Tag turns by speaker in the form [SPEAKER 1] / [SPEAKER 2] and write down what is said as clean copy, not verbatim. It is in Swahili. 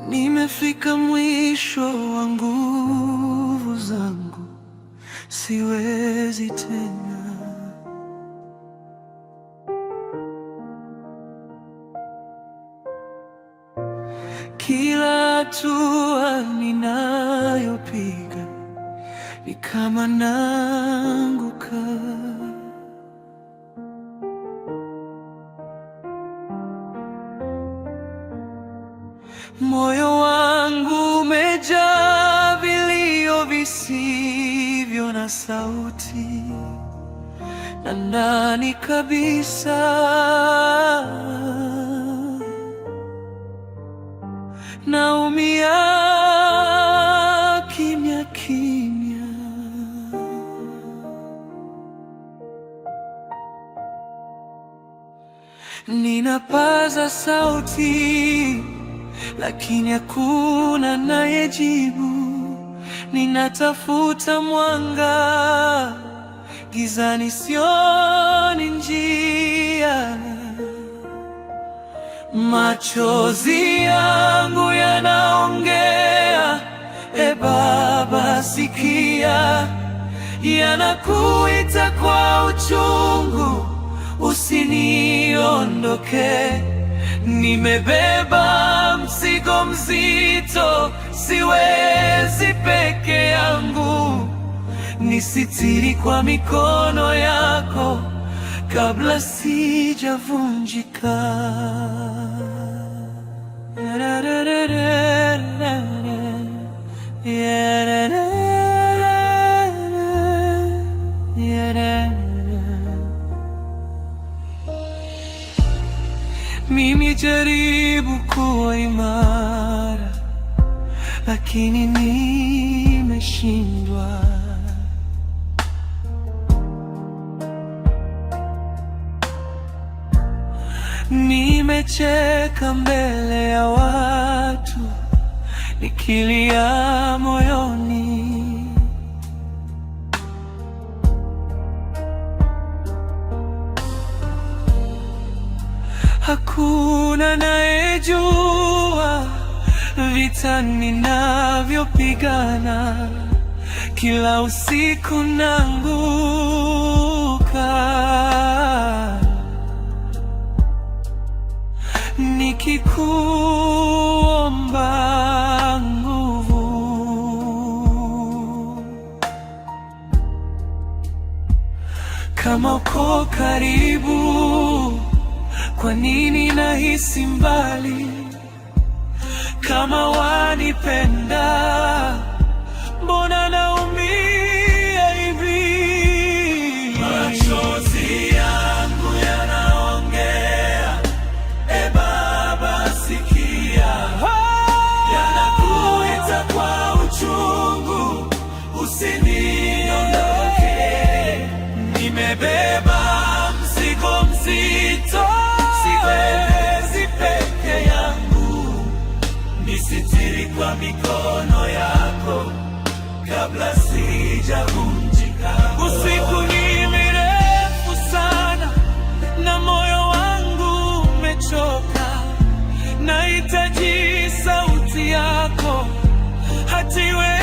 [SPEAKER 1] Nimefika mwisho wa nguvu zangu, siwezi tena. Kila hatua ninayopiga ni kama naanguka. Moyo wangu umejaa vilio visivyo na sauti, na ndani kabisa naumia kimya kimya. Ninapaza sauti lakini hakuna anayejibu. Ninatafuta mwanga gizani, sioni njia. Machozi yangu yanaongea, e Baba sikia, yanakuita kwa uchungu, usiniondoke. Nimebeba mzigo mzito, siwezi peke yangu. Nisitiri kwa mikono yako kabla sijavunjika. Mimi jaribu kuwa imara, lakini nimeshindwa. Nimecheka mbele ya watu, nikilia moyoni. Hakuna anayejua vita ninavyopigana. Kila usiku naanguka, nikikuomba nguvu. Kama uko karibu, kwa nini nahisi mbali? Kama wanipenda, mbona naumia hivi? Machozi yangu yanaongea, e Baba sikia, yanakuita kwa uchungu, usiniondoke. Nimebeba mzigo mzito, siwezi peke yangu. Nisitiri kwa mikono yako kabla sijavunjika. Usiku ni mirefu sana na moyo wangu umechoka. Nahitaji sauti yako, hatiwe